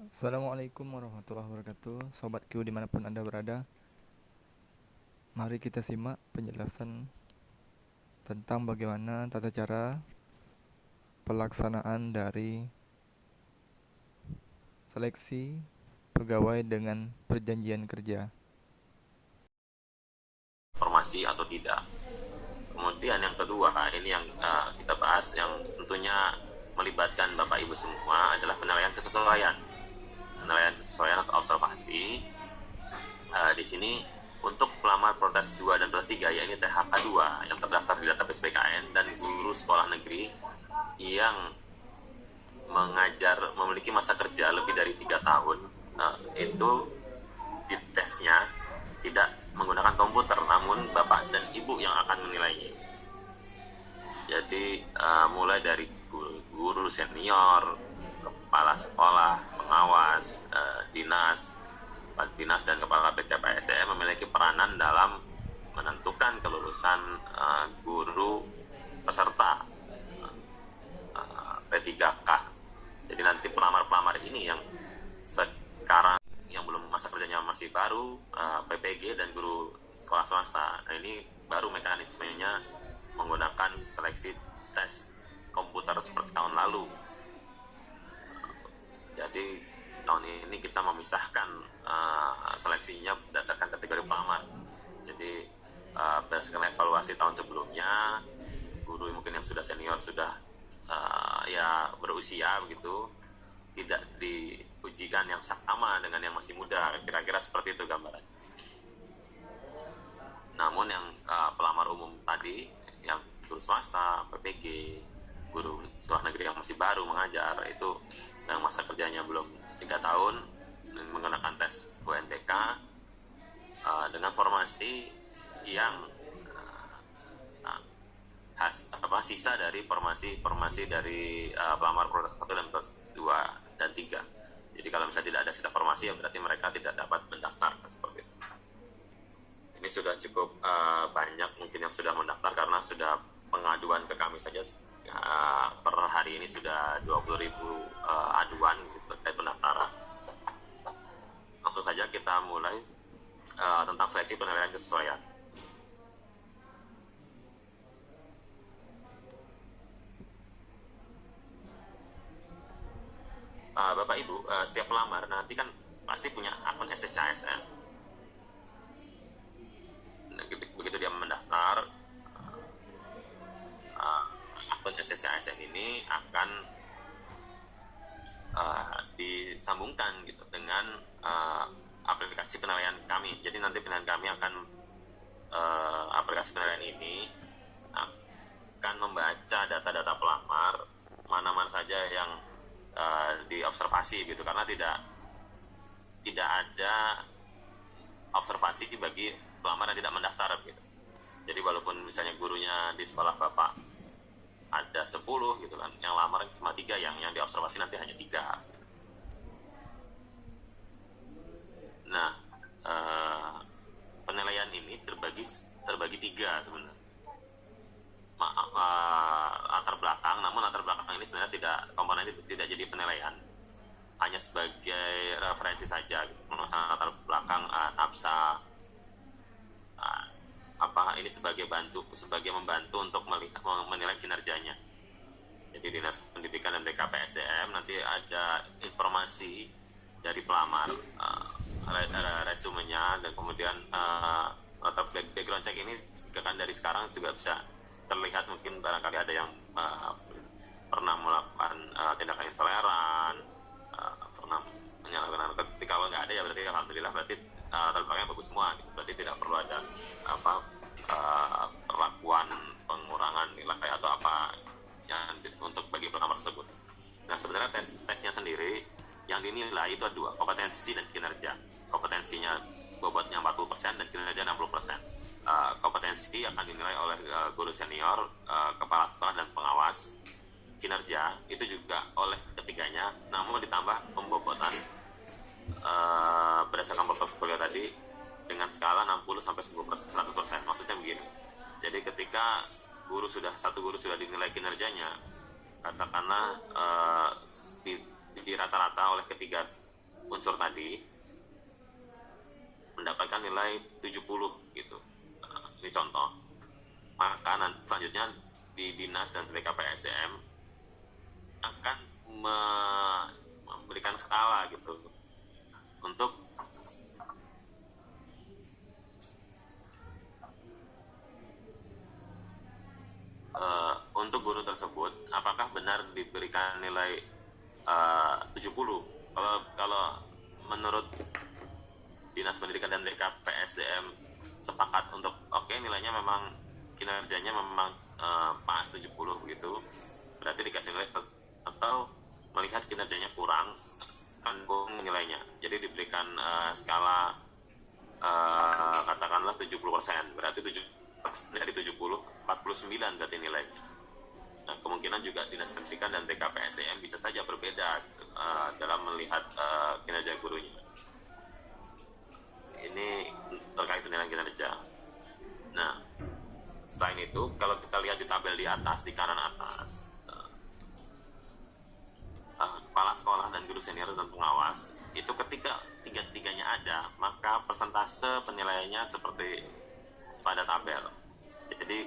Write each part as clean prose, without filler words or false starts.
Assalamualaikum warahmatullahi wabarakatuh. Sobatku dimanapun Anda berada, mari kita simak penjelasan tentang bagaimana tata cara pelaksanaan dari seleksi pegawai dengan perjanjian kerja. Informasi atau tidak. Kemudian yang kedua, ini yang kita bahas yang tentunya melibatkan Bapak Ibu semua adalah penilaian kesesuaian. Penilaian kesesuaian atau observasi. Di sini untuk pelamar protes 2 dan protes 3, yaitu THK 2 yang terdaftar di database BKN dan guru sekolah negeri yang mengajar memiliki masa kerja lebih dari 3 tahun, itu di tesnya tidak menggunakan komputer, namun bapak dan ibu yang akan menilainya. Jadi mulai dari guru senior, kepala sekolah, pengawas, dinas dan kepala BKPSDM memiliki peranan dalam menentukan kelulusan guru peserta P3K. Jadi nanti pelamar-pelamar ini yang sekarang yang belum masa kerjanya masih baru, PPG dan guru sekolah swasta. Nah, ini baru mekanismenya menggunakan seleksi tes komputer seperti tahun lalu. Jadi tahun ini kita memisahkan seleksinya berdasarkan kategori pelamar. Jadi berdasarkan evaluasi tahun sebelumnya, guru mungkin yang sudah senior sudah ya berusia begitu, tidak diujikan yang sama dengan yang masih muda, kira-kira seperti itu gambaran. Namun yang pelamar umum tadi, yang guru swasta, PPG, guru sekolah negeri yang masih baru mengajar, itu yang masa kerjanya belum 3 tahun, menggunakan tes UNBK dengan formasi yang sisa dari formasi dari pelamar protes 1 dan protes 2 dan 3. Jadi kalau misalnya tidak ada sisa formasi, ya berarti mereka tidak dapat mendaftar seperti itu. Ini sudah cukup banyak mungkin yang sudah mendaftar karena sudah pengaduan ke kami saja per hari ini sudah 20.000 aduan terkait pendaftaran. Langsung saja kita mulai tentang seleksi penilaian kesesuaian. Bapak Ibu, setiap pelamar nanti kan pasti punya akun SSCSN. Nah, begitu dia mendaftar, akun SSCSN ini akan disambungkan gitu dengan aplikasi penilaian kami. Jadi nanti penilaian kami akan aplikasi penilaian ini akan membaca data-data pelamar mana-mana saja yang diobservasi gitu, karena tidak ada observasi bagi pelamar yang tidak mendaftar gitu. Jadi walaupun misalnya gurunya di sekolah Bapak ada 10 gitu kan, yang lamar cuma 3, yang diobservasi nanti hanya 3. Nah, penilaian ini terbagi 3 sebenarnya. Latar belakang, namun latar belakang ini sebenarnya komponen itu tidak jadi penilaian, hanya sebagai referensi saja gitu. Latar belakang nafsa ini sebagai membantu untuk menilai kinerjanya. Jadi Dinas Pendidikan dan BKPSDM nanti ada informasi dari pelamar, resumenya, dan kemudian background check ini kan dari sekarang juga bisa terlihat. Mungkin barangkali ada yang pernah melakukan tindakan intoleran, pernah menyalahgunakan narkotika. Kalau nggak ada ya berarti alhamdulillah, berarti terbelakangnya bagus semua gitu. Berarti tidak perlu ada perlakuan pengurangan nilai atau apa yang untuk bagi pelamar tersebut. Nah, sebenarnya tesnya sendiri yang dinilai itu ada 2, kompetensi dan kinerja. Kompetensinya bobotnya 40% dan kinerja 60%. Kompetensi akan dinilai oleh guru senior, kepala sekolah dan pengawas. Kinerja itu juga oleh ketiganya, namun ditambah pembobotan berdasarkan portofolio tadi dengan skala 60 sampai 100%. Maksudnya begini. Jadi ketika satu guru sudah dinilai kinerjanya, katakanlah di rata-rata oleh ketiga unsur tadi mendapatkan nilai 70 gitu. Ini contoh. Maka nanti selanjutnya di Dinas dan BKPSDM akan memberikan skala gitu untuk untuk guru tersebut apakah benar diberikan nilai 70. Kalau menurut Dinas Pendidikan dan BKPSDM sepakat untuk oke, nilainya memang kinerjanya memang pas 70 begitu, berarti dikasih nilai, atau melihat kinerjanya kurang kan kurang nilainya, jadi diberikan skala katakanlah 70%, berarti 7 dari 70 49 berarti nilainya. Nah, kemungkinan juga Dinas Pendidikan dan BKPSDM bisa saja berbeda dalam melihat kinerja gurunya. Ini terkait penilaian kinerja. Nah, selain itu, kalau kita lihat di tabel di atas, di kanan atas, kepala sekolah dan guru senior dan pengawas, itu ketika tiga-tiganya ada, maka persentase penilaiannya seperti pada tabel. Jadi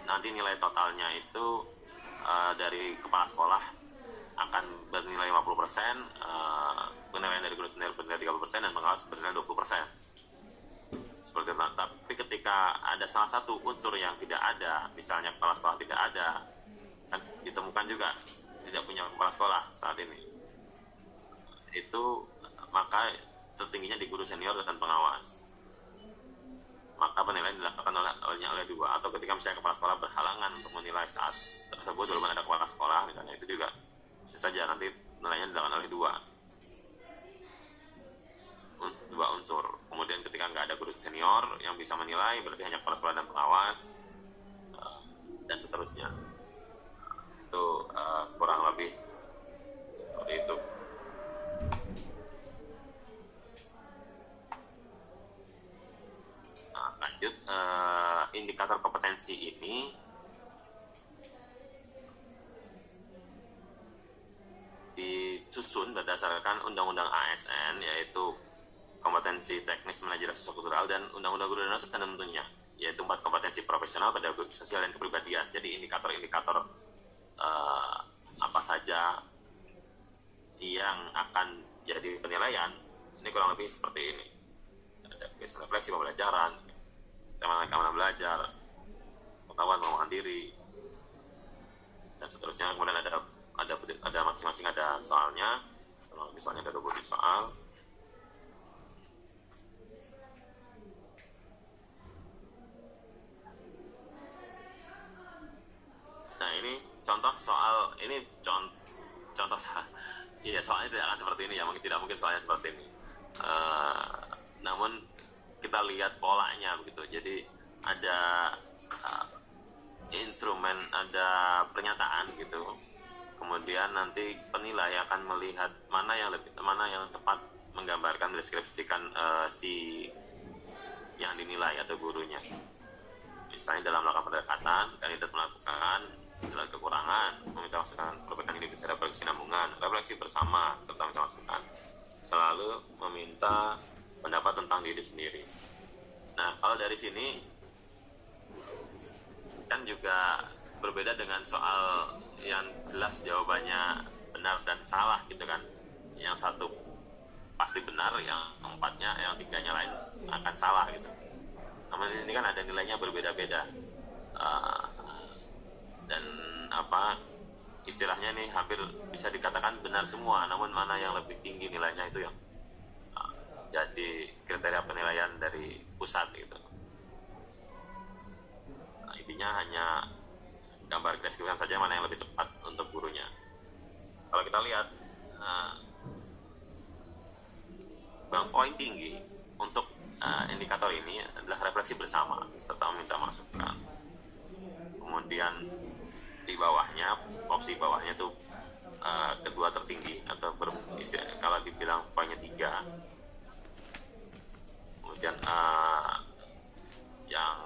nanti nilai totalnya itu dari kepala sekolah akan bernilai 50%, penilaian dari guru senior bernilai 30%, dan pengawas bernilai 20%. Seperti itu. Tapi ketika ada salah satu unsur yang tidak ada, misalnya kepala sekolah tidak ada, kan ditemukan juga tidak punya kepala sekolah saat ini, itu maka tertingginya di guru senior dan pengawas. Maka penilaian dilakukan oleh dua, atau ketika misalnya kepala sekolah berhalangan untuk menilai saat tersebut belum ada kepala sekolah misalnya, itu juga bisa saja nanti nilainya dilakukan oleh dua unsur. Kemudian ketika nggak ada guru senior yang bisa menilai, berarti hanya kepala sekolah dan pengawas, dan seterusnya. Itu kurang lebih seperti itu. Nah, lanjut, indikator kompetensi ini disusun berdasarkan Undang-Undang ASN, yaitu kompetensi teknis manajerial sosial-kultural, dan Undang-Undang Guru dan Dosen tentunya, yaitu 4 kompetensi profesional, pedagogik, sosial, dan kepribadian. Jadi indikator-indikator apa saja yang akan jadi penilaian ini kurang lebih seperti ini. Ada kebiasaan refleksi pembelajaran, keamanan belajar, pengetahuan pengembangan diri, dan seterusnya. Kemudian ada masing-masing ada soalnya. Kalau misalnya ada 20 soal. Nah, ini contoh soal, ini contoh iya, soalnya tidak akan seperti ini ya, mungkin tidak mungkin soalnya seperti ini. Namun kita lihat polanya begitu. Jadi ada instrumen, ada pernyataan gitu. Kemudian nanti penilai akan melihat mana yang tepat menggambarkan, mendeskripsikan si yang dinilai atau gurunya. Misalnya dalam melakukan pendekatan, kandidat melakukan jelas kekurangan, meminta masukan perbaikan ini bicara berkesinambungan, refleksi bersama, serta meminta masukan. Selalu meminta pendapat tentang diri sendiri. Nah, kalau dari sini kan juga berbeda dengan soal yang jelas jawabannya benar dan salah gitu kan. Yang satu pasti benar, yang empatnya, yang tiganya lain akan salah gitu. Namun ini kan ada nilainya berbeda-beda, dan istilahnya nih hampir bisa dikatakan benar semua, namun mana yang lebih tinggi nilainya itu yang jadi kriteria penilaian dari pusat gitu. Nah, intinya hanya gambar deskripsi saja mana yang lebih tepat untuk gurunya. Kalau kita lihat poin tinggi untuk indikator ini adalah refleksi bersama serta meminta masukan. Kemudian di bawahnya, opsi bawahnya tuh kedua tertinggi, atau kalau dibilang poinnya 3. Kemudian yang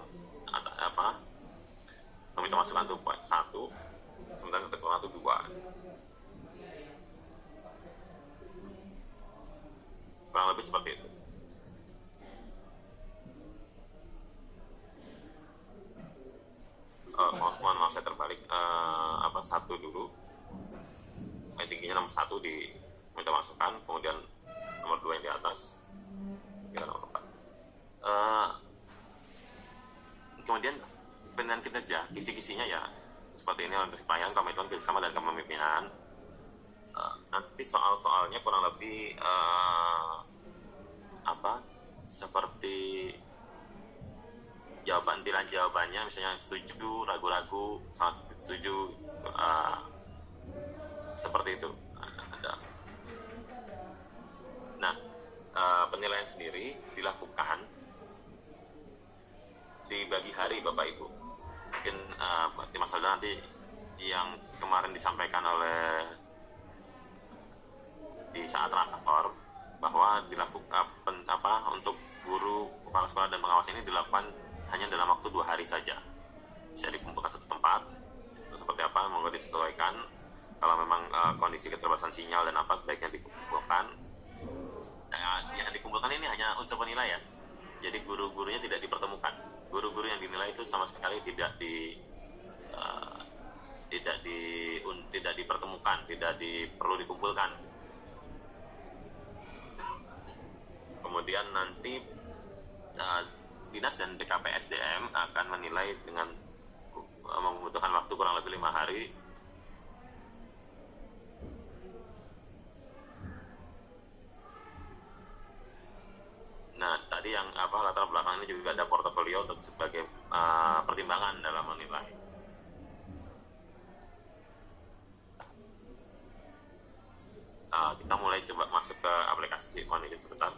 meminta masukan tuh poin 1, sementara kekurangan tuh 2. lebih seperti itu. Mohon maaf saya terbalik. Satu dulu, tingginya nomor 1 di minta masukan, kemudian nomor 2 yang di atas, nomor 4. Kemudian penilaian kinerja, kisi-kisinya ya seperti ini: untuk pelayanan, komitmen, kerjasama, dan kepemimpinan. Nanti soal-soalnya kurang lebih seperti pilihan jawabannya, misalnya setuju, ragu-ragu, sangat setuju, seperti itu. Nah, penilaian sendiri dilakukan di bagi hari, Bapak Ibu. Mungkin Mas Alda nanti yang kemarin disampaikan oleh di saat rakor bahwa dilakukan untuk guru, kepala sekolah, dan pengawas ini dilakukan hanya dalam waktu 2 hari saja. Bisa dikumpulkan satu tempat. Terus seperti apa, monggo disesuaikan. Kalau memang kondisi keterbatasan sinyal dan apa, sebaiknya dikumpulkan. Nah, yang dikumpulkan ini hanya unsur penilaian. Jadi guru-gurunya tidak dipertemukan. Guru-guru yang dinilai itu sama sekali tidak dipertemukan, perlu dikumpulkan. Kemudian nanti Dinas dan BKPSDM akan menilai dengan membutuhkan waktu kurang lebih 5 hari. Nah, tadi yang latar belakang ini juga ada portofolio untuk sebagai pertimbangan dalam menilai. Kita mulai coba masuk ke aplikasi. Mohon izin sebentar.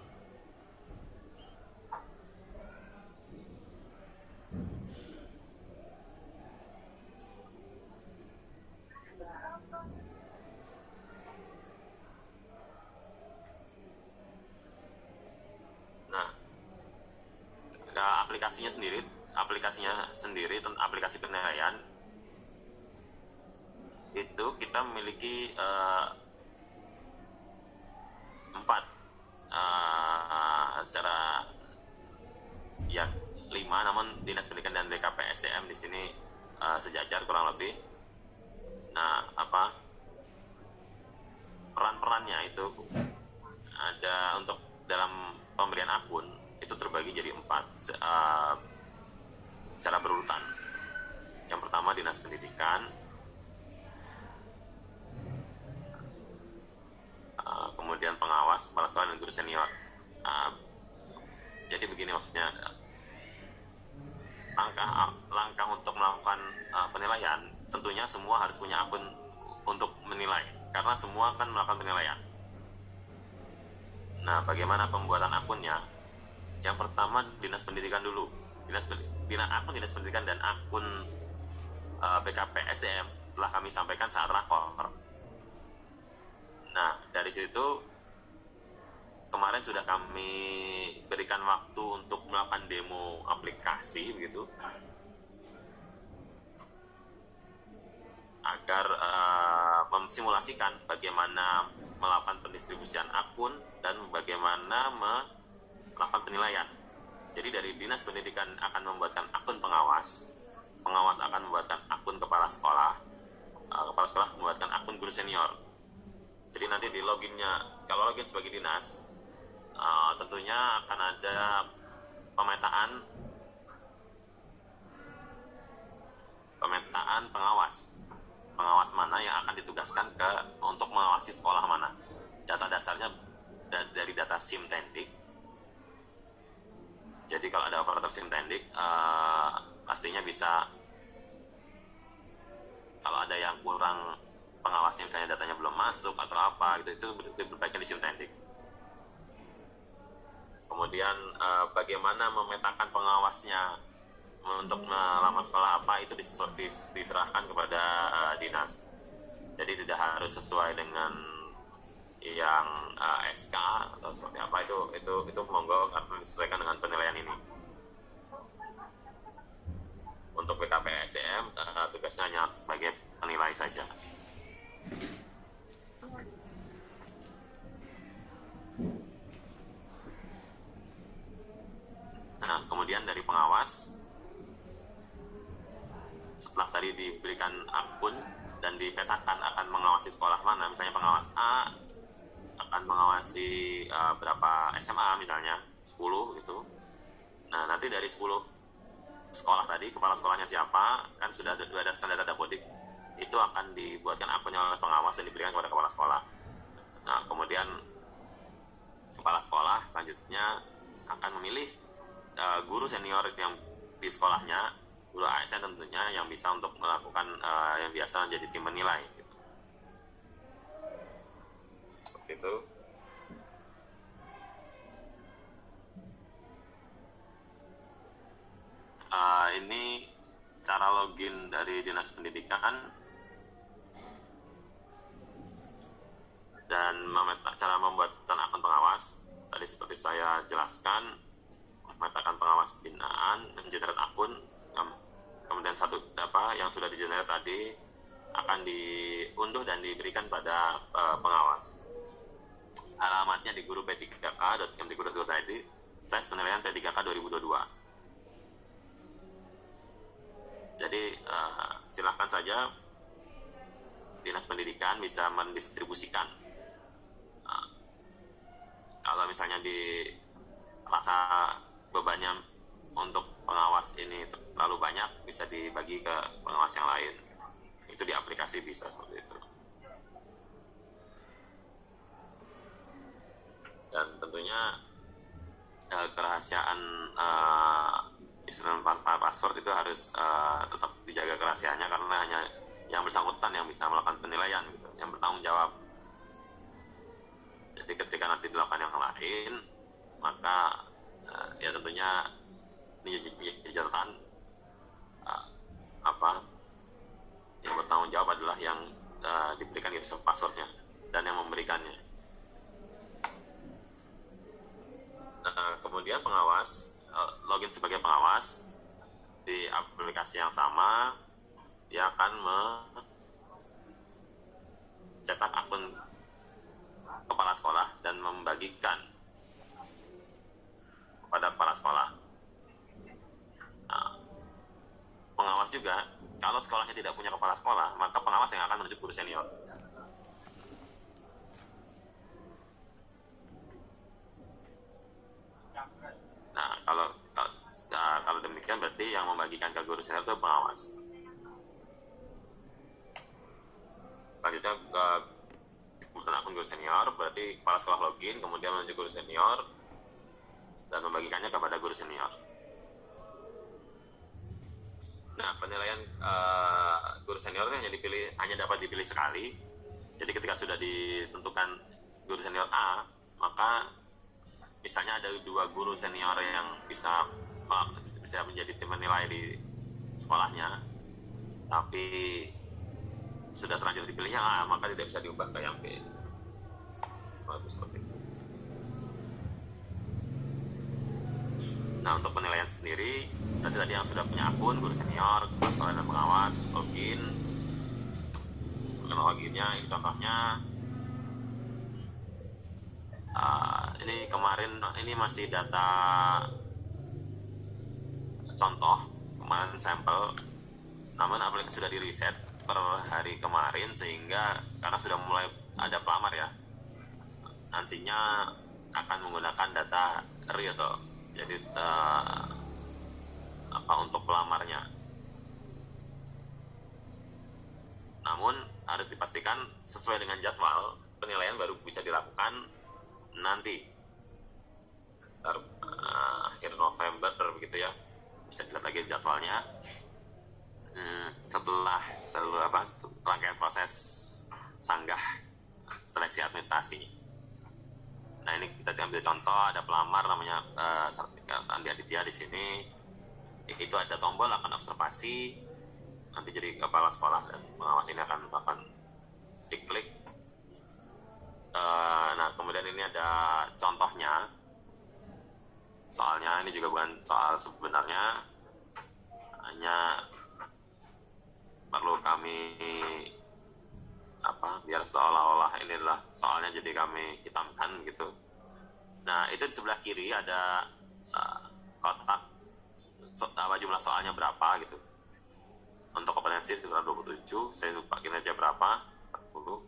Aplikasinya sendiri tentang aplikasi penilaian itu kita memiliki 4 secara 5, namun Dinas Pendidikan dan BKPSDM di sini sejajar kurang lebih. Nah, peran-perannya itu ada untuk dalam pemberian akun itu terbagi jadi 4 secara berurutan. Yang pertama Dinas Pendidikan, kemudian pengawas, kepala sekolah, dan guru senior. Jadi begini maksudnya, langkah untuk melakukan penilaian, tentunya semua harus punya akun untuk menilai, karena semua akan melakukan penilaian. Nah, bagaimana pembuatan akunnya? Yang pertama Dinas Pendidikan dulu. Akun Dinas Pendidikan dan akun BKPSDM telah kami sampaikan saat rakor. Nah, dari situ kemarin sudah kami berikan waktu untuk melakukan demo aplikasi begitu, agar memsimulasikan bagaimana melakukan pendistribusian akun dan bagaimana melakukan penilaian. Jadi dari Dinas Pendidikan akan membuatkan akun pengawas akan membuatkan akun kepala sekolah membuatkan akun guru senior. Jadi nanti di loginnya, kalau login sebagai dinas, tentunya akan ada pemetaan pengawas mana yang akan ditugaskan untuk mengawasi sekolah mana. Data dasarnya dari data Simtendik. Jadi kalau ada operator Simtendik, pastinya bisa, kalau ada yang kurang pengawasnya, misalnya datanya belum masuk atau apa gitu, itu diperbaiki di Simtendik. Kemudian bagaimana memetakan pengawasnya untuk melamar sekolah apa, itu diserahkan kepada dinas. Jadi tidak harus sesuai dengan yang SK atau seperti apa, itu monggo akan disesuaikan dengan penilaian ini. Untuk BKPSDM tugasnya hanya sebagai penilai saja. pengawas, setelah tadi diberikan akun dan dipetakan akan mengawasi sekolah mana, misalnya pengawas A akan mengawasi berapa SMA misalnya 10 gitu. Nah nanti dari 10 sekolah tadi, kepala sekolahnya siapa, kan sudah ada standar Dapodik, itu akan dibuatkan akunnya oleh pengawas dan diberikan kepada kepala sekolah. Nah kemudian kepala sekolah selanjutnya akan memilih guru senior yang di sekolahnya, guru ASN tentunya, yang bisa untuk melakukan yang biasa menjadi tim menilai gitu. Seperti itu. Ini cara login dari Dinas Pendidikan dan cara membuat akun pengawas. Tadi seperti saya jelaskan, memetakan pengawas pembinaan, mengenerate akun, kemudian yang sudah digenerate tadi akan diunduh dan diberikan pada pengawas. Alamatnya di guru p3k.kemdikbud.id/penilaian P3k 2022. Jadi silahkan saja Dinas Pendidikan bisa mendistribusikan. Kalau misalnya rasa bebannya untuk pengawas ini terlalu banyak, bisa dibagi ke pengawas yang lain. Itu di aplikasi bisa seperti itu. Dan tentunya kerahasiaan istilah password itu harus tetap dijaga kerahasiaannya, karena hanya yang bersangkutan yang bisa melakukan penilaian gitu, yang bertanggung jawab. Jadi ketika nanti dilakukan yang lain, maka ya tentunya ini jadi catatan, yang bertanggung jawab adalah yang diberikan user passwordnya dan yang memberikannya. Kemudian pengawas login sebagai pengawas di aplikasi yang sama, dia akan mencetak akun kepala sekolah dan membagikan kepada kepala sekolah. Nah, pengawas juga, kalau sekolahnya tidak punya kepala sekolah, maka pengawas yang akan menunjuk guru senior. Nah, kalau demikian berarti yang membagikan ke guru senior itu pengawas. Selanjutnya kebutuhan akun guru senior, berarti kepala sekolah login, kemudian menuju guru senior dan membagikannya kepada guru senior. Nah, penilaian guru senior hanya dapat dipilih sekali. Jadi ketika sudah ditentukan guru senior A, maka misalnya ada 2 guru senior yang bisa menjadi tim menilai di sekolahnya, tapi sudah terlanjur dipilih yang A, maka tidak bisa diubah ke yang B. Seperti itu. Nah, untuk penilaian sendiri, tadi yang sudah punya akun, guru senior, kepala sekolah dan pengawas, login. Loginnya, ini contohnya. Ini kemarin, ini masih data contoh, kemarin sampel, namun aplikasi sudah di reset per hari kemarin, sehingga karena sudah mulai ada pelamar ya, nantinya akan menggunakan data real, jadi untuk pelamarnya. Namun harus dipastikan sesuai dengan jadwal, penilaian baru bisa dilakukan nanti akhir November begitu ya, bisa dilihat lagi jadwalnya setelah rangkaian proses sanggah seleksi administrasi. Nah, ini kita ambil contoh, ada pelamar namanya Sartika Andi Aditya di sini. Itu ada tombol akan observasi, nanti jadi kepala sekolah dan pengawas ini akan diklik. Nah, kemudian ini ada contohnya. Soalnya ini juga bukan soal sebenarnya, hanya perlu kami biar seolah-olah ini adalah soalnya, jadi kami hitamkan gitu. Nah, itu di sebelah kiri ada kotak jumlah soalnya berapa gitu. Untuk kompetensi sekitar 27, saya lupa kinerja berapa, 40.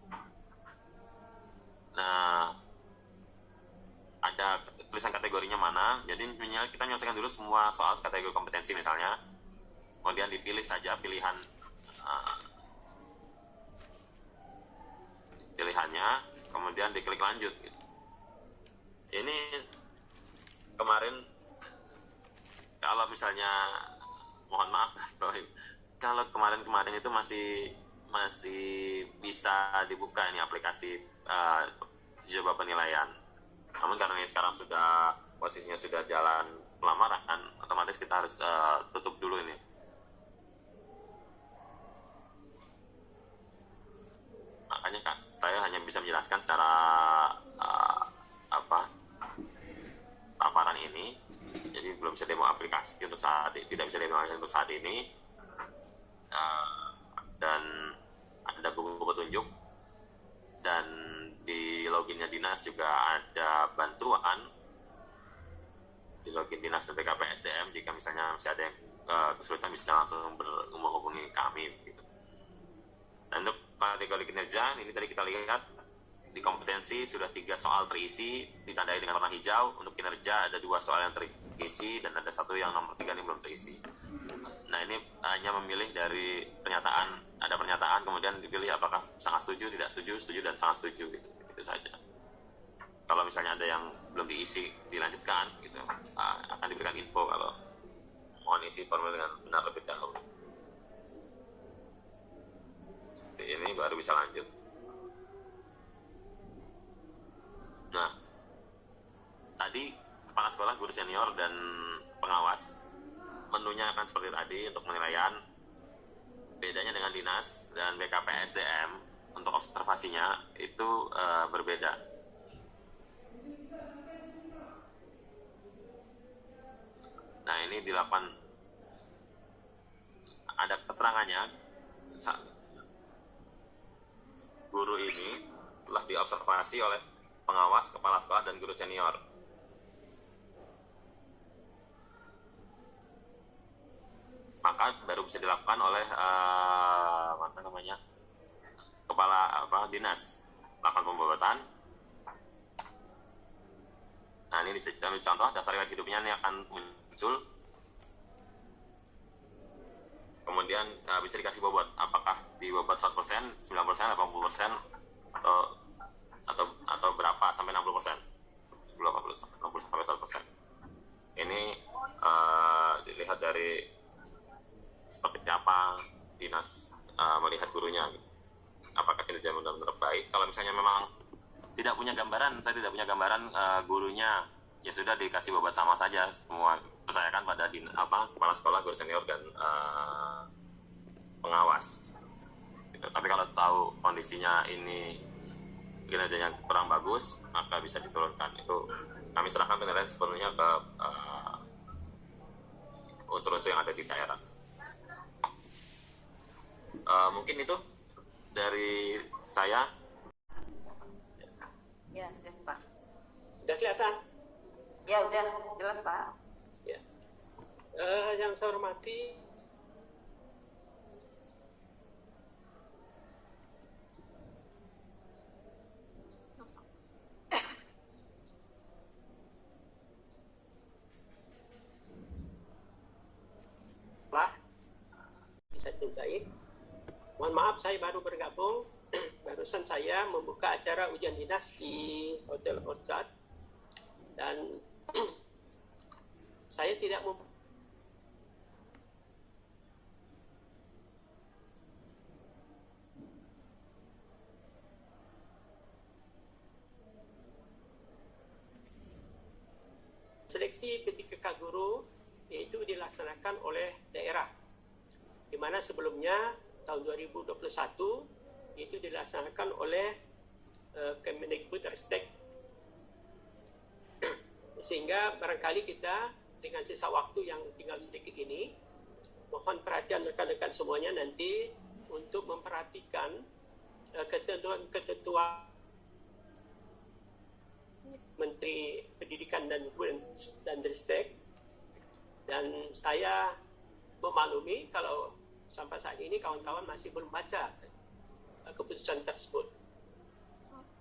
Nah, ada tulisan kategorinya mana. Jadi kita menyelesaikan dulu semua soal kategori kompetensi misalnya, kemudian dipilih saja pilihannya, kemudian diklik lanjut gitu. Ini kemarin, kalau misalnya, mohon maaf kalau kemarin itu masih bisa dibuka ini aplikasi coba penilaian. Namun karena ini sekarang posisinya sudah jalan pelamaran, otomatis kita harus tutup dulu ini. Makanya saya hanya bisa menjelaskan secara paparan ini. Jadi belum bisa demo aplikasi untuk tidak bisa demo aplikasi untuk saat ini. Dan ada buku petunjuk, dan di loginnya dinas juga ada bantuan di login dinas dan BKPSDM. Jika misalnya masih ada yang kesulitan, bisa langsung menghubungi kami gitu. Dan untuk kategori kinerja ini tadi kita lihat di kompetensi sudah 3 soal terisi ditandai dengan warna hijau. Untuk kinerja ada 2 soal yang terisi dan ada 1 yang nomor 3 ini belum terisi. Nah, ini hanya memilih dari pernyataan, ada pernyataan kemudian dipilih apakah sangat setuju, tidak setuju, setuju dan sangat setuju gitu. Itu saja. Kalau misalnya ada yang belum diisi, dilanjutkan gitu, akan diberikan info kalau mohon isi formulir dengan benar lebih dahulu. Seperti ini baru bisa lanjut. Nah, tadi kepala sekolah, guru senior dan pengawas, menunya akan seperti tadi untuk penilaian. Bedanya dengan dinas dan BKPSDM untuk observasinya itu berbeda. Nah, ini dilakukan, ada keterangannya, guru ini telah diobservasi oleh pengawas, kepala sekolah, dan guru senior. Maka baru bisa dilakukan oleh kepala dinas melakukan pembobotan. Nah, ini contoh daftar riwayat hidupnya ini akan muncul. Kemudian bisa dikasih bobot, apakah dibobot 100%, 90%, 80%, atau berapa sampai 60%, 60 sampai 100%. Ini dilihat dari seperti apa dinas melihat gurunya gitu. Apakah kinerja benar-benar baik. Kalau misalnya memang tidak punya gambaran, saya tidak punya gambaran gurunya, ya sudah dikasih bobot sama saja semua, percayakan pada kepala sekolah, guru senior, dan pengawas gitu. Tapi kalau tahu kondisinya ini kinerjanya kurang bagus, maka bisa diturunkan. Itu kami serahkan penilaian sepenuhnya ke unsur-unsur yang ada di daerah. Mungkin itu dari saya. Ya, siap Pak. Udah kelihatan? Ya, udah jelas Pak. Ya. Yang saya hormati bisa tuntai. Mohon maaf, saya baru bergabung. Barusan saya membuka acara ujian dinas di Hotel Orchard, dan saya tidak seleksi PTVK guru itu dilaksanakan oleh daerah, di mana sebelumnya tahun 2021 itu dilaksanakan oleh Kemendikbudristek. Sehingga barangkali kita dengan sisa waktu yang tinggal sedikit ini, mohon perhatian rekan-rekan semuanya nanti untuk memperhatikan ketentuan Menteri Pendidikan dan Ristek Dan saya memaklumi kalau sampai saat ini kawan-kawan masih belum baca keputusan tersebut.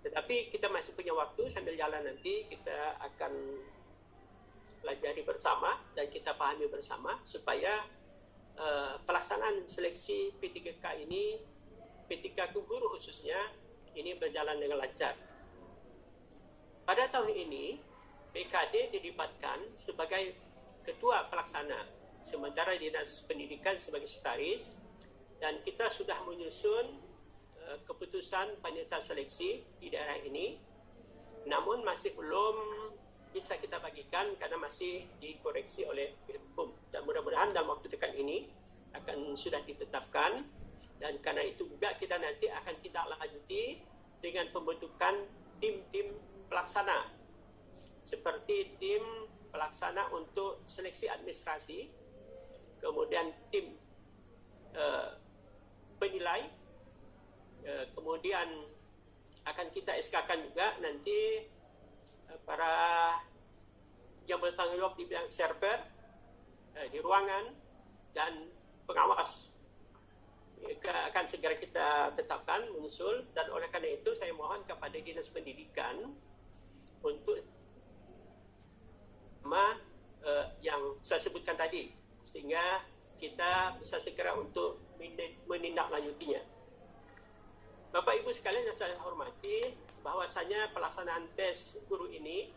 Tetapi kita masih punya waktu, sambil jalan nanti kita akan pelajari bersama dan kita pahami bersama supaya pelaksanaan seleksi P3K ini, P3K guru khususnya, ini berjalan dengan lancar. Pada tahun ini, PKD dilibatkan sebagai ketua pelaksana, sementara Dinas Pendidikan sebagai sekretaris, dan kita sudah menyusun keputusan panitia seleksi di daerah ini, namun masih belum bisa kita bagikan karena masih dikoreksi oleh hukum, dan mudah-mudahan dalam waktu dekat ini akan sudah ditetapkan. Dan karena itu juga kita nanti akan tindak lanjuti dengan pembentukan tim-tim pelaksana, seperti tim pelaksana untuk seleksi administrasi, kemudian tim penilai, kemudian akan kita SK-kan juga nanti para yang bertanggung jawab di bidang server, di ruangan, dan pengawas akan segera kita tetapkan, menyusul. Dan oleh karena itu saya mohon kepada Dinas Pendidikan untuk yang saya sebutkan tadi, sehingga kita bisa segera untuk menindaklanjutinya. Bapak Ibu sekalian yang saya hormati, bahwasanya pelaksanaan tes guru ini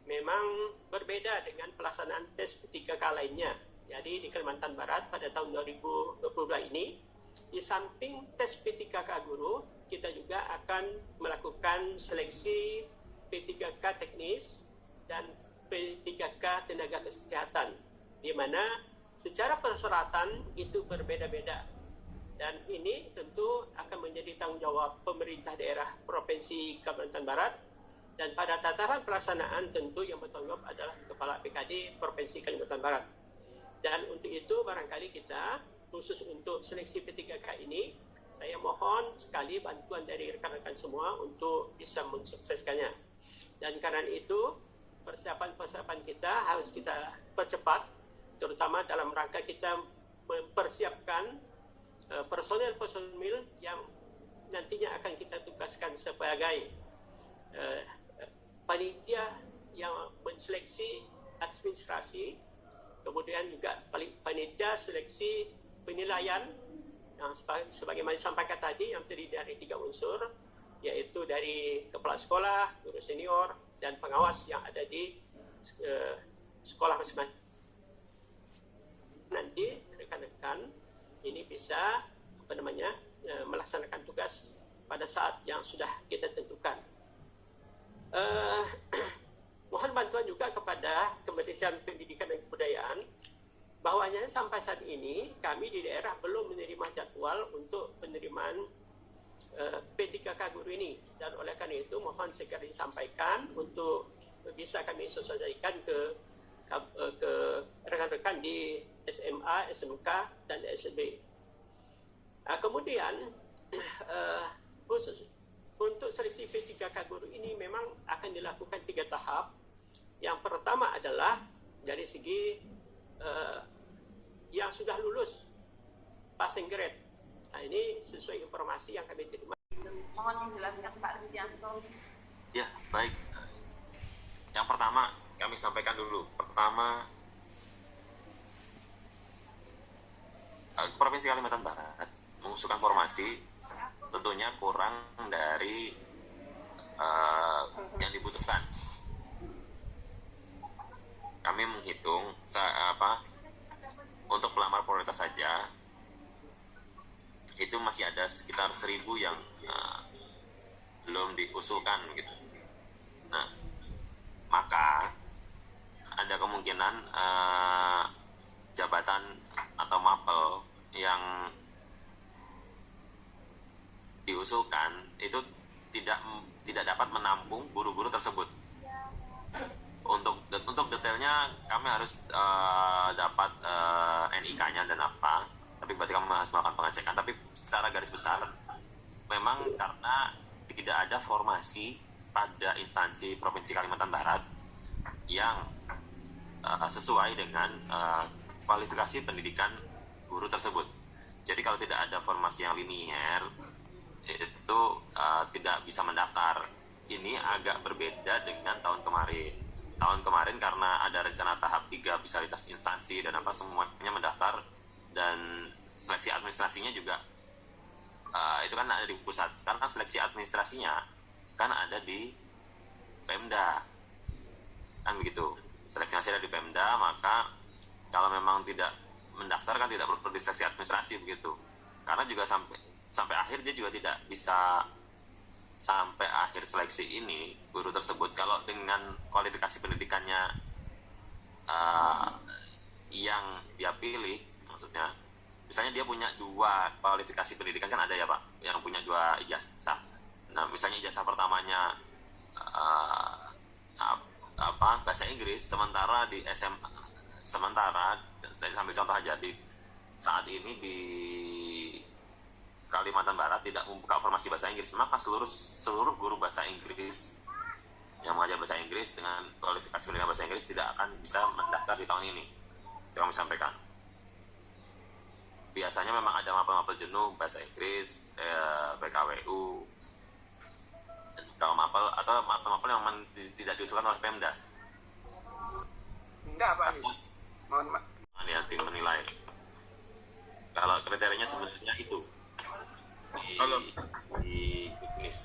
memang berbeda dengan pelaksanaan tes P3K lainnya. Jadi di Kalimantan Barat pada tahun 2022 ini, di samping tes P3K guru, kita juga akan melakukan seleksi P3K teknis dan P3K tenaga kesehatan, di mana secara persyaratan itu berbeda-beda. Dan ini tentu akan menjadi tanggung jawab pemerintah daerah Provinsi Kalimantan Barat, dan pada tataran pelaksanaan tentu yang bertanggung jawab adalah Kepala PKD Provinsi Kalimantan Barat. Dan untuk itu barangkali kita khusus untuk seleksi P3K ini, saya mohon sekali bantuan dari rekan-rekan semua untuk bisa mensukseskannya. Dan karena itu persiapan-persiapan kita harus kita percepat, terutama dalam rangka kita mempersiapkan personel-personel yang nantinya akan kita tugaskan sebagai panitia yang menseleksi administrasi, kemudian juga panitia seleksi penilaian yang sebagaimana disampaikan tadi, yang terdiri dari 3 unsur, yaitu dari kepala sekolah, guru senior, dan pengawas yang ada di sekolah masing-masing. Nanti rekan-rekan ini bisa melaksanakan tugas pada saat yang sudah kita tentukan. Mohon bantuan juga kepada Kementerian Pendidikan dan Kebudayaan, bahwanya sampai saat ini kami di daerah belum menerima jadwal untuk penerimaan P3K guru ini, dan oleh karena itu mohon segera disampaikan untuk bisa kami sosialisasikan ke rekan-rekan di SMA, SMK, dan SLB. Kemudian khusus untuk seleksi P3K guru ini memang akan dilakukan 3 tahap. Yang pertama adalah dari segi yang sudah lulus passing grade. Nah, ini sesuai informasi yang kami terima. Mohon dijelaskan Pak Ristianto. Ya, baik. Yang pertama kami sampaikan dulu. Pertama, Provinsi Kalimantan Barat mengusulkan formasi tentunya kurang dari yang dibutuhkan. Kami menghitung untuk pelamar prioritas saja itu masih ada sekitar 1.000 yang belum diusulkan gitu. Nah, maka ada kemungkinan jabatan atau mapel yang diusulkan itu tidak dapat menampung guru-guru tersebut. Untuk detailnya kami harus dapat NIK-nya dan apa, tapi berarti kami harus melakukan pengecekan. Tapi secara garis besar memang karena tidak ada formasi pada instansi Provinsi Kalimantan Barat yang sesuai dengan kualifikasi pendidikan guru tersebut. Jadi kalau tidak ada formasi yang linier itu tidak bisa mendaftar. Ini agak berbeda dengan tahun kemarin. Tahun kemarin karena ada rencana tahap 3 bisa lintas instansi dan apa semuanya mendaftar, dan seleksi administrasinya juga itu kan ada di pusat. Sekarang kan seleksi administrasinya kan ada di Pemda, kan begitu. Seleksi masih ada di Pemda, maka kalau memang tidak mendaftar kan tidak perlu diseleksi administrasi begitu. Karena juga sampai akhir dia juga tidak bisa sampai akhir seleksi ini guru tersebut kalau dengan kualifikasi pendidikannya yang dia pilih, maksudnya misalnya dia punya 2 kualifikasi pendidikan, kan ada ya Pak yang punya 2 ijazah. Nah misalnya ijazah pertamanya bahasa Inggris, sementara di SMA, sementara saya sambil contoh aja, di saat ini di Kalimantan Barat tidak membuka formasi bahasa Inggris, maka seluruh guru bahasa Inggris yang mengajar bahasa Inggris dengan kualifikasi pendidikan bahasa Inggris tidak akan bisa mendaftar di tahun ini. Itu kami sampaikan. Biasanya memang ada mapel-mapel jenuh bahasa Inggris, PKWU, kalau mapel atau mapel-mapel yang tidak diusulkan oleh Pemda. Enggak Pak Anis, mohon maaf. Yang tim menilai. Kalau kriterianya sebenarnya itu di juknis,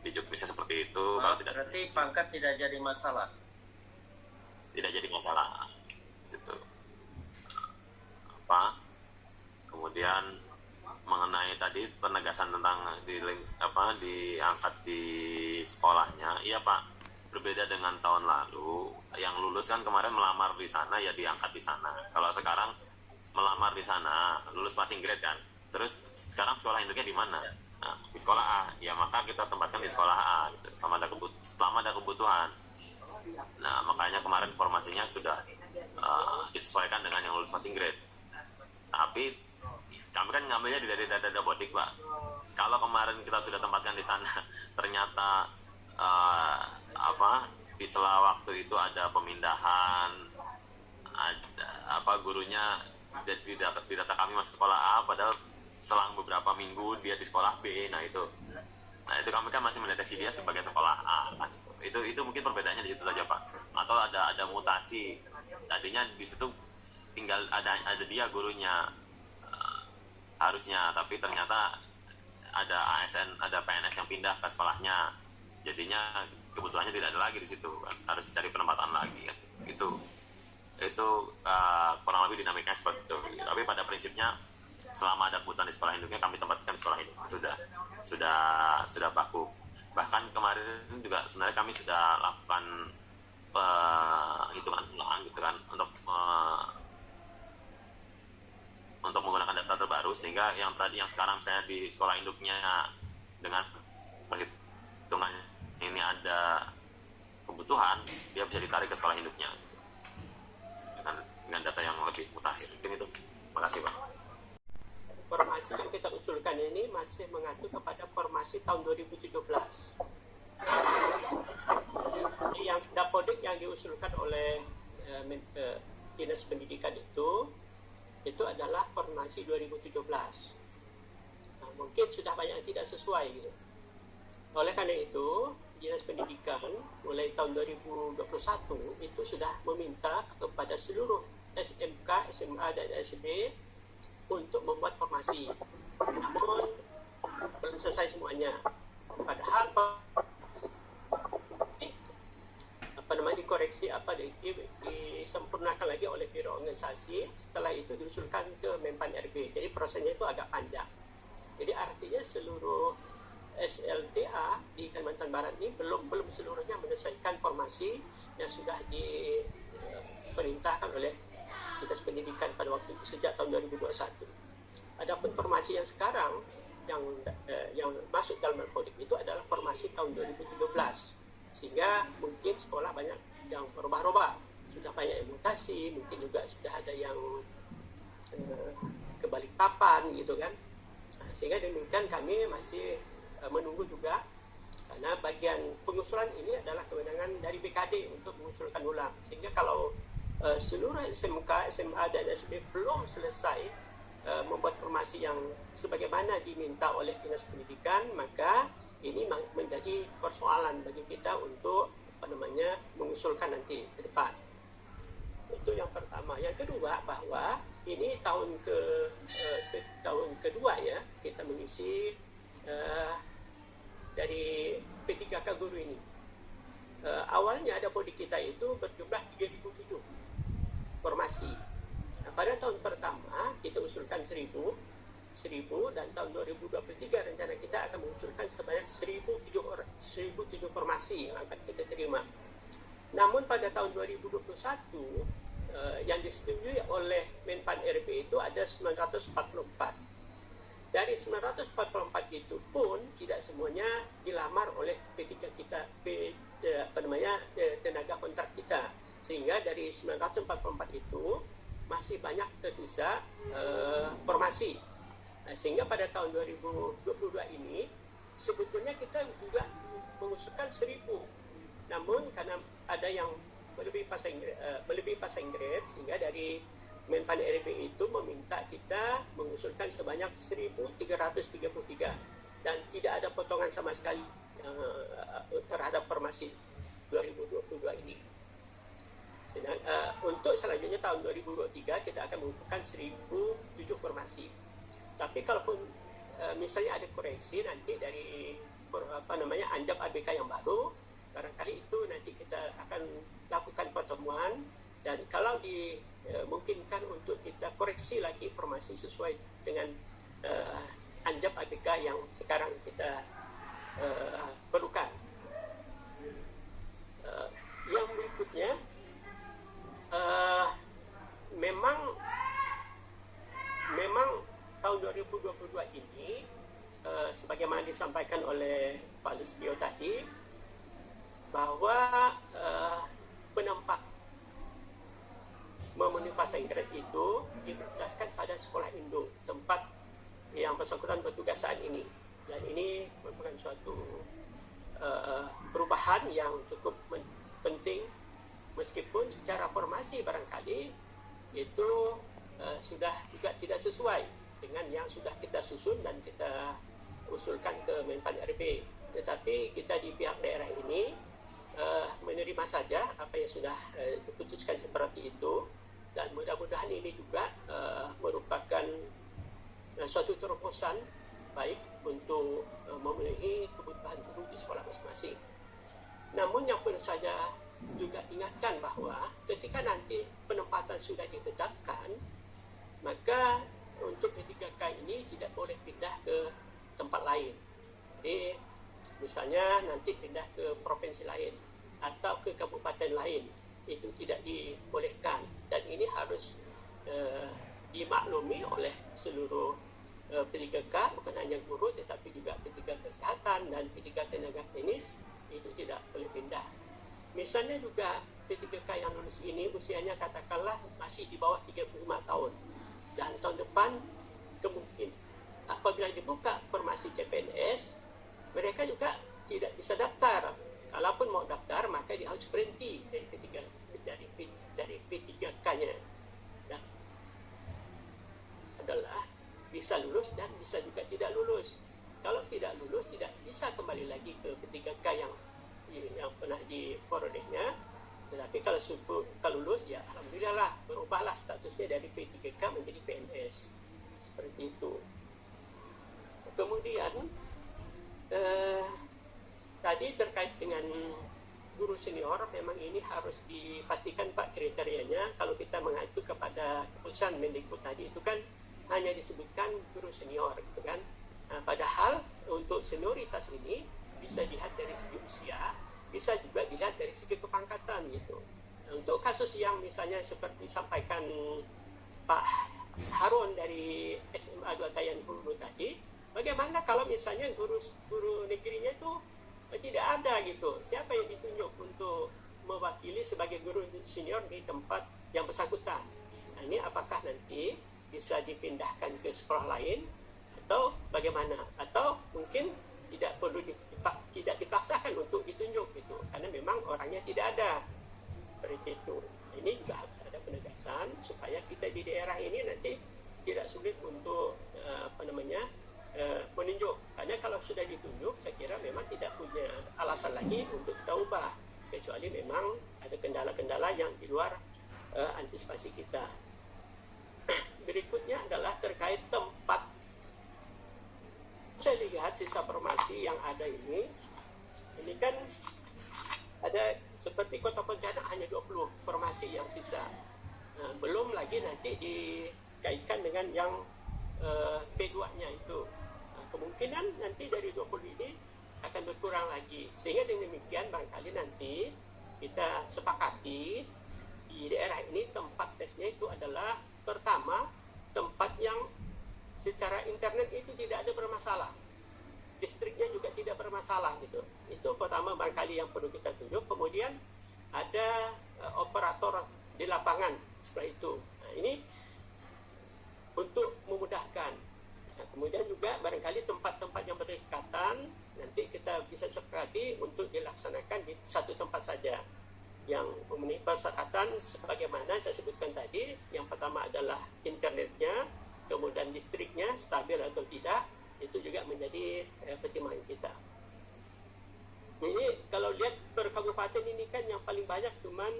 di juknisnya seperti itu. Kalau tidak, Berarti pangkat tidak jadi masalah. tidak jadi masalah situ. Apa kemudian mengenai tadi penegasan tentang diangkat di sekolahnya, iya Pak, berbeda dengan tahun lalu. Yang lulus kan kemarin melamar di sana ya diangkat di sana. Kalau sekarang melamar di sana, lulus passing grade kan, terus sekarang sekolah induknya di mana? Nah, di sekolah A, ya maka kita tempatkan di sekolah A gitu, selama ada kebutuhan. Nah makanya kemarin formasinya sudah disesuaikan dengan yang lulus passing grade. Tapi kami kan ngambilnya dari data bodik Pak. Kalau kemarin kita sudah tempatkan di sana, ternyata di sela waktu itu ada pemindahan, ada gurunya di data kami masih sekolah A, padahal selang beberapa minggu dia di sekolah B. Nah itu kami kan masih mendeteksi dia sebagai sekolah A kan. Itu mungkin perbedaannya di situ saja Pak. Atau ada mutasi, tadinya di situ tinggal ada dia gurunya harusnya, tapi ternyata ada ASN, ada PNS yang pindah ke sekolahnya, jadinya kebutuhannya tidak ada lagi di situ kan, harus cari penempatan lagi kan. Itu kurang lebih dinamikanya seperti itu. Tapi pada prinsipnya selama ada kebutuhan di sekolah induknya kami tempatkan di sekolah induk, itu sudah baku. Bahkan kemarin juga sebenarnya kami sudah lakukan hitungan ulang gitu kan, untuk menggunakan data terbaru, sehingga yang sekarang saya di sekolah induknya dengan perhitungan ini ada kebutuhan, dia bisa ditarik ke sekolah induknya dengan data yang lebih mutakhir. Mungkin itu. Terima kasih Pak. Formasi yang kita usulkan ini masih mengacu kepada formasi tahun 2017. Yang dapodik yang diusulkan oleh Dinas Pendidikan itu adalah formasi 2017. Nah, mungkin sudah banyak yang tidak sesuai gitu. Oleh karena itu, Dinas Pendidikan mulai tahun 2021 itu sudah meminta kepada seluruh SMK, SMA, dan SD untuk membuat formasi. Namun belum selesai semuanya. Padahal dikoreksi disempurnakan lagi oleh Biro Organisasi, setelah itu diusulkan ke Menpan RB. Jadi prosesnya itu agak panjang. Jadi artinya seluruh SLTA di Kalimantan Barat ini belum seluruhnya menyelesaikan formasi yang sudah diperintahkan oleh Dinas Pendidikan pada waktu itu sejak tahun 2021. Adapun formasi yang sekarang yang masuk dalam kodik itu adalah formasi tahun 2017, sehingga mungkin sekolah banyak yang berubah-ubah, sudah banyak yang mutasi, mungkin juga sudah ada yang kebalik papan gitu kan. Sehingga demikian kami masih menunggu juga Karena bagian pengusulan ini adalah kewenangan dari BKD untuk mengusulkan ulang. Sehingga kalau seluruh SMK, SMA dan SD belum selesai membuat formasi yang sebagaimana diminta oleh Dinas Pendidikan, maka ini menjadi persoalan bagi kita untuk mengusulkan nanti ke depan. Itu yang pertama. Yang kedua, bahwa ini tahun kedua ya kita mengisi dari P3K guru ini. Awalnya dapodi kita itu berjumlah 3.007 formasi. Nah, pada tahun pertama kita usulkan 1.000 dan tahun 2023 rencana kita akan mengusulkan sebanyak 1.007 formasi yang akan kita terima. Namun pada tahun 2021 yang disetujui oleh Menpan RB itu ada 944. Dari 944 itu pun tidak semuanya dilamar oleh P3 kita, tenaga kontrak kita. Sehingga dari 944 itu masih banyak tersisa formasi. Nah, sehingga pada tahun 2022 ini sebetulnya kita juga mengusulkan 1.000. Namun karena ada yang melebihi passing grade, sehingga dari Menpan RB itu meminta kita mengusulkan sebanyak 1.333 dan tidak ada potongan sama sekali terhadap formasi 2022 ini. Untuk selanjutnya tahun 2023 kita akan mengumpulkan 1.007 formasi. Tapi kalaupun misalnya ada koreksi nanti dari anjap ABK yang baru, barangkali itu nanti kita akan lakukan pertemuan, dan kalau dimungkinkan untuk kita koreksi lagi formasi sesuai dengan anjap ABK yang sekarang kita perlukan. Yang berikutnya, memang tahun 2022 ini sebagaimana disampaikan oleh Pak Listio tadi, bahwa penempat memenuhi passing grade itu diprioritaskan pada sekolah induk tempat yang bersangkutan bertugas saat ini, dan ini merupakan suatu perubahan yang cukup penting, meskipun secara formasi barangkali itu sudah juga tidak sesuai dengan yang sudah kita susun dan kita usulkan ke Menpan RB. Tetapi kita di pihak daerah ini menerima saja apa yang sudah diputuskan seperti itu, dan mudah-mudahan ini juga merupakan suatu terobosan baik untuk memenuhi kebutuhan guru di sekolah masing-masing. Namun yang perlu saja juga ingatkan bahwa ketika nanti penempatan sudah ditetapkan, maka untuk P3K ini tidak boleh pindah ke tempat lain. Jadi misalnya nanti pindah ke provinsi lain atau ke kabupaten lain, itu tidak dibolehkan, dan ini harus dimaklumi oleh seluruh P3K, bukan hanya guru tetapi juga P3 kesehatan dan P3 tenaga klinis, itu tidak boleh pindah. Misalnya juga P3K yang lulus ini usianya katakanlah masih di bawah 35 tahun, dan tahun depan kemungkinan apabila dibuka formasi CPNS, mereka juga tidak bisa daftar. Kalaupun mau daftar, maka dia harus berhenti dari P3K-nya. Dan adalah bisa lulus dan bisa juga tidak lulus. Kalau tidak lulus, tidak bisa kembali lagi ke P3K yang pernah diperodehnya. Tetapi kalau lulus, ya alhamdulillah berubahlah statusnya dari P3K menjadi PNS. Seperti itu. Kemudian tadi terkait dengan guru senior, memang ini harus dipastikan Pak kriterianya. Kalau kita mengacu kepada keputusan Mendikbud tadi, itu kan hanya disebutkan guru senior gitu kan. Nah, padahal untuk senioritas ini bisa dilihat dari segi usia, bisa juga dilihat dari segi kepangkatan gitu. Nah, untuk kasus yang misalnya seperti disampaikan Pak Harun dari SMA 2 Tayan Hulu tadi, bagaimana kalau misalnya guru negerinya itu tidak ada gitu, siapa yang ditunjuk untuk mewakili sebagai guru senior di tempat yang bersangkutan? Nah, ini apakah nanti bisa dipindahkan ke sekolah lain atau bagaimana? Atau mungkin tidak tidak dipaksakan untuk ditunjuk gitu, karena memang orangnya tidak ada seperti itu. Ini juga harus ada penegasan supaya kita di daerah ini nanti tidak sulit untuk menunjuk, karena kalau sudah ditunjuk saya kira memang tidak punya alasan lagi untuk kita ubah, kecuali memang ada kendala-kendala yang di luar antisipasi kita. Berikutnya adalah terkait tempat. Saya lihat sisa formasi yang ada ini kan ada seperti Kota Pontianak hanya 20 formasi yang sisa. Belum lagi nanti dikaitkan dengan yang P2-nya itu. Kemungkinan nanti dari 20 ini akan berkurang lagi. Sehingga dengan demikian barangkali nanti kita sepakati di daerah ini tempat tesnya itu adalah pertama tempat yang secara internet itu tidak ada bermasalah, listriknya juga tidak bermasalah gitu. Itu pertama barangkali yang perlu kita tunjuk. Kemudian ada operator di lapangan seperti itu. Nah, ini untuk memudahkan. Nah, kemudian juga barangkali tempat-tempat yang berdekatan nanti kita bisa sepakati untuk dilaksanakan di satu tempat saja yang memenuhi persyaratan sebagaimana saya sebutkan tadi. Yang pertama adalah internetnya, kemudian listriknya stabil atau tidak, itu juga menjadi pertimbangan kita. Ini kalau lihat per kabupaten ini kan yang paling banyak cuman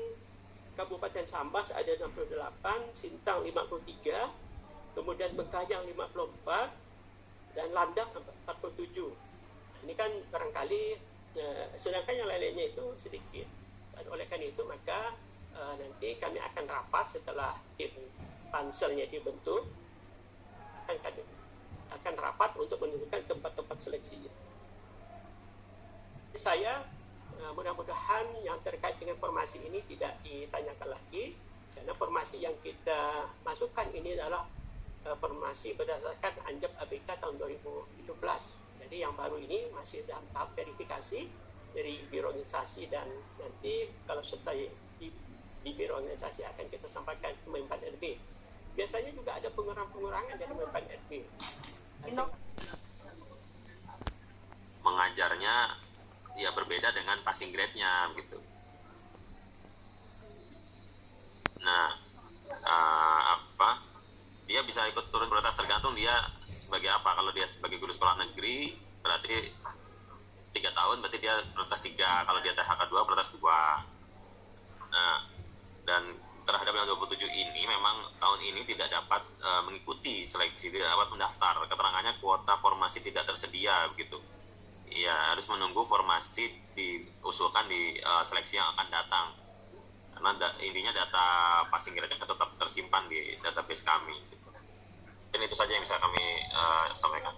Kabupaten Sambas ada 68, Sintang 53, kemudian Bekayang 54, dan Landak 47. Ini kan barangkali sedangkan yang lainnya itu sedikit. Dan oleh karena itu maka nanti kami akan rapat setelah tim panselnya dibentuk, akan rapat untuk menentukan tempat-tempat seleksinya. Saya mudah-mudahan yang terkait dengan formasi ini tidak ditanyakan lagi, karena formasi yang kita masukkan ini adalah formasi berdasarkan Anjab ABK tahun 2017. Jadi yang baru ini masih dalam tahap verifikasi dari Biro Organisasi, dan nanti kalau setelah di Biro Organisasi akan kita sampaikan ke Menpan RB. Biasanya juga ada pengurangan-pengurangan dari Menpan RB. Mengajarnya ya berbeda dengan passing grade-nya gitu. Nah, dia bisa ikut turun prioritas tergantung dia sebagai apa. Kalau dia sebagai guru sekolah negeri berarti 3 tahun, berarti dia prioritas 3. Kalau dia THK 2 prioritas 2. Nah, dan terhadap yang 27 ini memang tahun ini tidak dapat mengikuti seleksi, tidak dapat mendaftar. Keterangannya kuota formasi tidak tersedia begitu. Ya, harus menunggu formasi diusulkan di seleksi yang akan datang. Karena intinya data passing grade tetap tersimpan di database kami gitu. Dan itu saja yang bisa kami sampaikan.